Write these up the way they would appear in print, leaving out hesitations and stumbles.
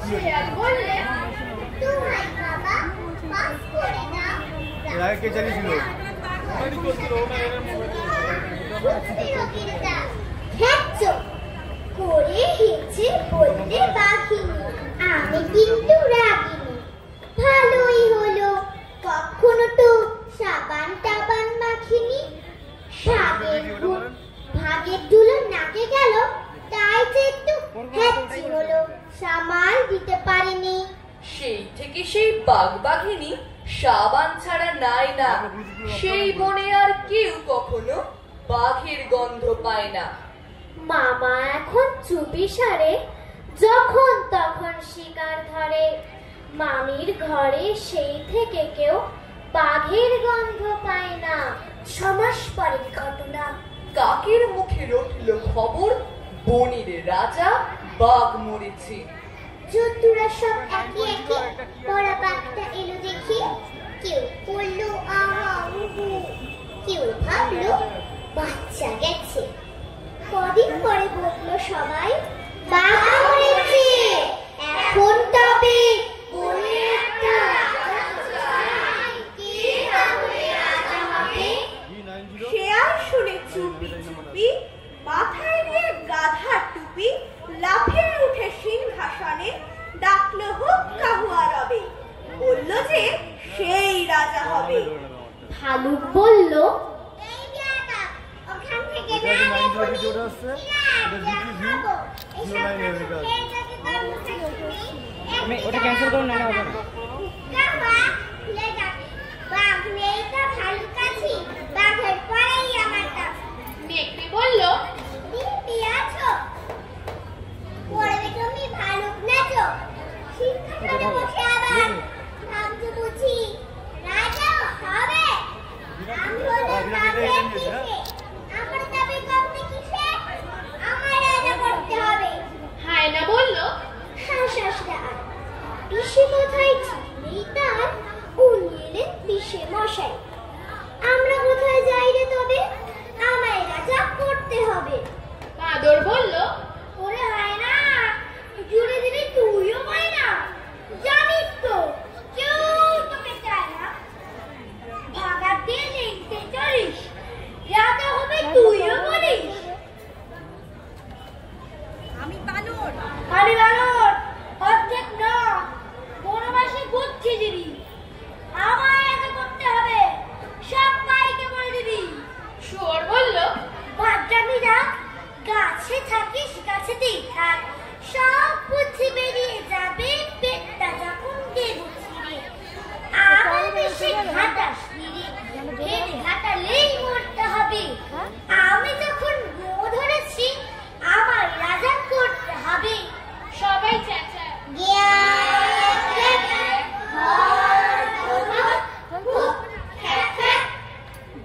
শিয়াল বললে, "দোহাই বাবা, মাফ করে দাও। কে চালিয়েছিল? করে হেঁচে বললে বাঘিনী, আমি কিন্তু রাগিনি। ভালোই হলো, কখনো তো সাবান টাবান মাখিনি। ভাগের ধুলো নাকে গেল, তাই যে একটু হ্যাচি হলো, সামাল দিতে পারিনি। সেই থেকে সেই বাঘ বাঘিনী সাবান ছাড়া নাই না। সেই বনে আর কেউ কখনো বাঘের গন্ধ পায় না। মামা এখন চুপি সারে, যখন তখন শিকার ধরে। মামির ঘরে সেই থেকে কেউ বাঘের গন্ধ পায় না। 6 মাস পরের ঘটনা। কাকের মুখে রটল খবর, বনের রাজা বাঘ মরেছে। জন্তুরা সব একে একে পড়া বাঘটা এলো দেখি। কেউ বললো আহা উহু, কেউ ভাবলো বাচ্চা গেছে। কদিন পরে বললো সবাই, বাঘ মরেছে, এখন তবে বনে একটা শেয়াল শুনে চুপি চুপি মাথায় দিয়ে গাধার টুপি লাফিয়ে উঠে সিংহাসনে ডাকলো হুক্কা হুয়া রবে, বলল যে সেই রাজা হবে। ভালুক বলল, ওখান থেকে ওটা ক্যান্সেল করুন, না হবে না। নেকড়ে বলল, দিব্যি আছো, পড়বে তুমি ভালুক নাচো। সিংহাসনে বসে আবার ভাবছো বুঝি রাজা হবে। আমি হলাম বাঘের পিঠে, আমার দাবি কমতে কিসে, আমার রাজা করতে হবে। হায়না বলল, হাসাসটা আর পিসে কোথায় ছিলেই তার, উনি এলেন পিসে মশাই। আমরা কোথায় যাই রে তবে, আমায় রাজা করতে হবে। বাদর বলল, ওরে হায়না, জুড়ে দিলে তুইও পাই না, জানিস তো কেউ তোকে চায় না। ভাগার দিয়ে লিখতে চলিস, রাজা হবে তুইও বলিস। আমি বানর, অর্ধেক না, বনবাসী বুঝছি দিবি, আমায় আগে করতে হবে, সব বাইকে বলে দিবি। শুয়োর বলল, বাচ্চামিরা গাছে থাকিস, গাছেতেই থাক, সব বুদ্ধি বেরিয়ে যাবে পেটটা যখন দেবো ছিঁড়ে। আমার বেশি ঘাটাস নিরে, ঢের ঘাটালেই মরতে হবে। আমি যখন গো ধরেছি, আমার রাজা করতে হবে। সবাই চেঁচায়,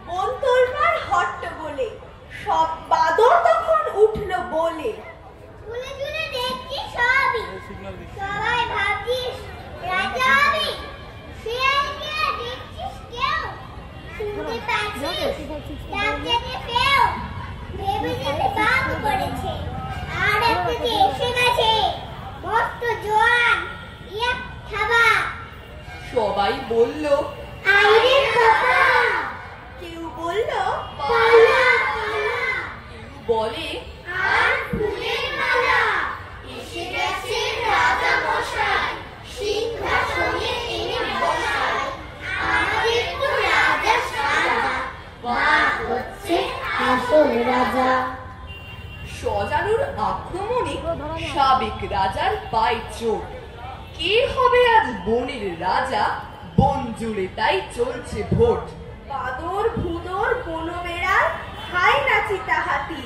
বন তোলবার হট্টগোলে সব বাদর তখন উঠলো বলে। শুনে শুনে দেখছি সবই, সবাই ভাবছিস রাজা হবি। শিয়ালকে দেখছিস কেউ, শুনতে পাচ্ছিস ডাকতে পেও, ভেবে যেতে বাঘ করেছে, আর একদিকে এসে গেছে মস্ত জোয়ান এক থাবা। সবাই বলল, আইরে বাবা, কেউ বলল পালা পালা, বলে আর ফুলের মালা। এসে গেছে রাজা মশাই, সিংহাসনে এনে বসায়, আমাদের তো রাজা সারা, বাঘ হচ্ছে আসল রাজা। সজারুর আক্রমণে সাবেক রাজার পায়ে চোট। কে হবে আজ বনের রাজা, বন জুড়ে তাই চলছে ভোট। বাদর ভুদর বনবেড়াল খায় না চিতাহাতি,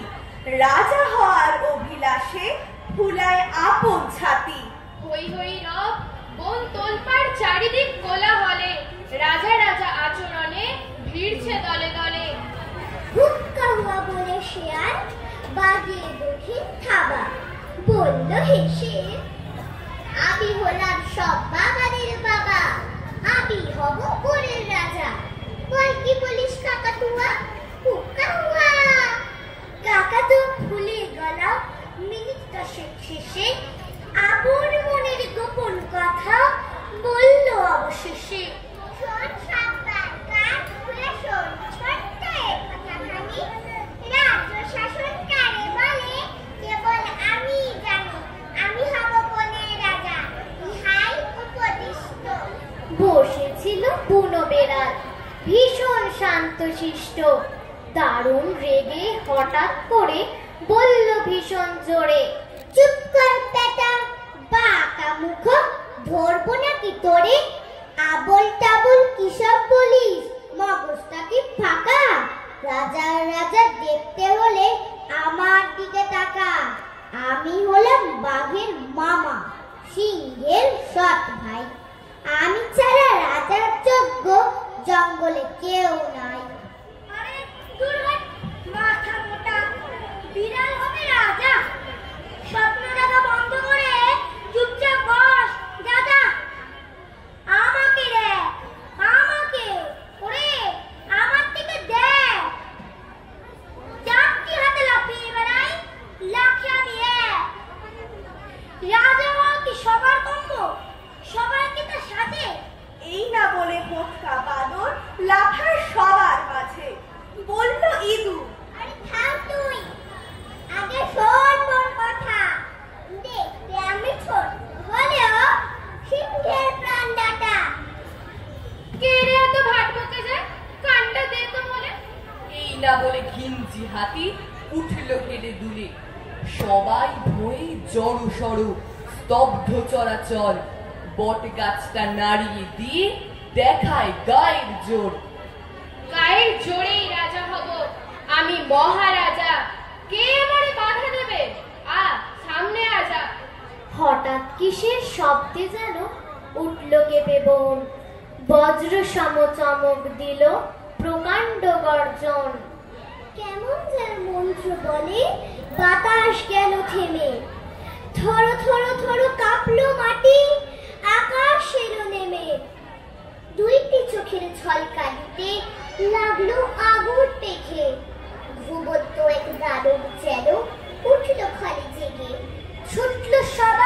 রাজা হওয়ার অভিলাষে ফুলায় আপন ছাতি। হই হই রব, বন তোলপাড় চারিদিক কোলাহলে, রাজা রাজা আচরণে ভিড়ছে দলে দলে। হুক্কা হুয়া বলে শেয়াল বাগিয়ে দক্ষিণ থাবা, বলল হেসে, আমি হলাম সব বাবাদের বাবা, আমি হব বনের রাজা। বল কি বলিস কাকাতুয়া, হুক্কা হুয়া। কাকাতুয়া ফুলে গলা মিনিট 10 শেষে ছিল বুনো বেড়াল, ভীষণ শান্তশিষ্ট। দারুণ রেগে হঠাৎ করে বলল ভীষণ জোরে, চুপ কর বেটা, বাঁকা মুখ, ধরবো নাকি তোরে? আবল টাবল কিসব বলিস, মগজটা কি ফাঁকা? রাজার রাজা দেখতে হলে আমার দিকে তাকা। আমি হলাম বাঘের মামা, সিংহের সৎ ভাই। আমি ছাড়া রাজার যোগ্য জঙ্গলে কেউ নাই। আরে দূর হট, মাথা মোটা, বিড়াল হবে রাজা? স্বপ্ন দেখা বন্ধ করে চুপচাপ বস দাদা। আমাকে রে, আমাকে, ওরে আমার দিকে দেখ। চাপটি হাতে লাফিয়ে বেড়াই, লাখে আমি এক। রাজা হওয়া কি সবার কম্য? সবার কি তা সাজে? এই না বলে মোটকা বাদর লাফায় সবার মাঝে। বলল ইঁদুর, আরে থাম তুই, আগে শোন মোর কথা। দেখতে আমি ছোট হলেও সিংহের প্রাণদাতা। কে রে এত ভাট বকে যায়, কানটা দে তো বলে। এই না বলে ঘিঞ্জি হাতি উঠল হেডে দুলে। সবাই ভয়ে জড়ো সড়ো, স্তব্ধ চরাচর। বট গাছটা নাড়িয়ে দিয়ে দেখায় গায়ের জোর। গায়ের জোরেই রাজা হব, আমি মহারাজা। কে আমারে বাধা দেবে? আ সামনে আজা। হঠাৎ কিসের শব্দে যেন উঠল কেঁপে বন, বজ্র সম চমক দিল প্রকাণ্ড গর্জন। কেমন যেন মন্ত্র বলে বাতাস গেল থেমে, থরো থরো থরো কাঁপলো মাটি, আকাশ এলো নেমে। দুইটি চোখের ঝলকানিতে লাগলো আগুন দেখে, ঘুমন্ত এক দানব যেন উঠল খালি জেগে, ছুটল সব